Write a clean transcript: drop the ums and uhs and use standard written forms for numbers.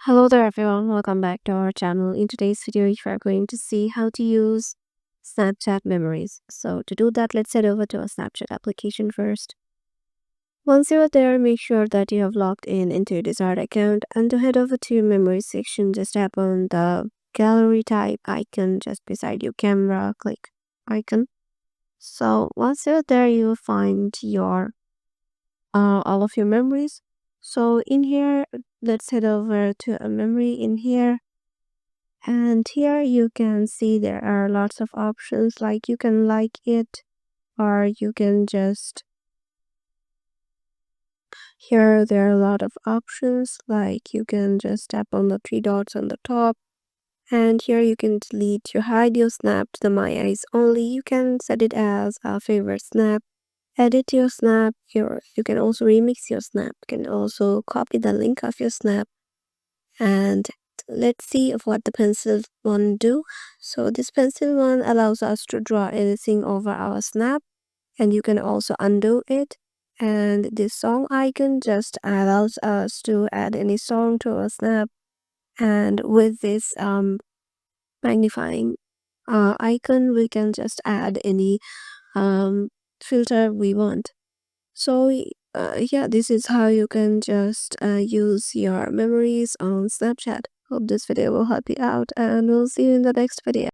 Hello there everyone, welcome back to our channel. In today's video, we are going to see how to use Snapchat memories. So to do that, let's head over to our Snapchat application first. Once you're there, make sure that you have logged in into your desired account, and to head over to your memory section, just tap on the gallery type icon just beside your camera, click icon. So once you're there, you'll find your all of your memories. So in here, let's head over to a memory in here. And here you can see there are lots of options, like you can like it, or you can just, here there are a lot of options, like you can just tap on the three dots on the top, and here you can delete your hide your snap to the my eyes only. You can set it as a favorite snap, edit your snap here. You can also remix your snap, you can also copy the link of your snap. And let's see what the pencil one do. So this pencil one allows us to draw anything over our snap, and you can also undo it. And this song icon just allows us to add any song to our snap, and with this magnifying icon we can just add any um filter we want. So yeah, this is how you can just use your memories on Snapchat. Hope this video will help you out, and we'll see you in the next video.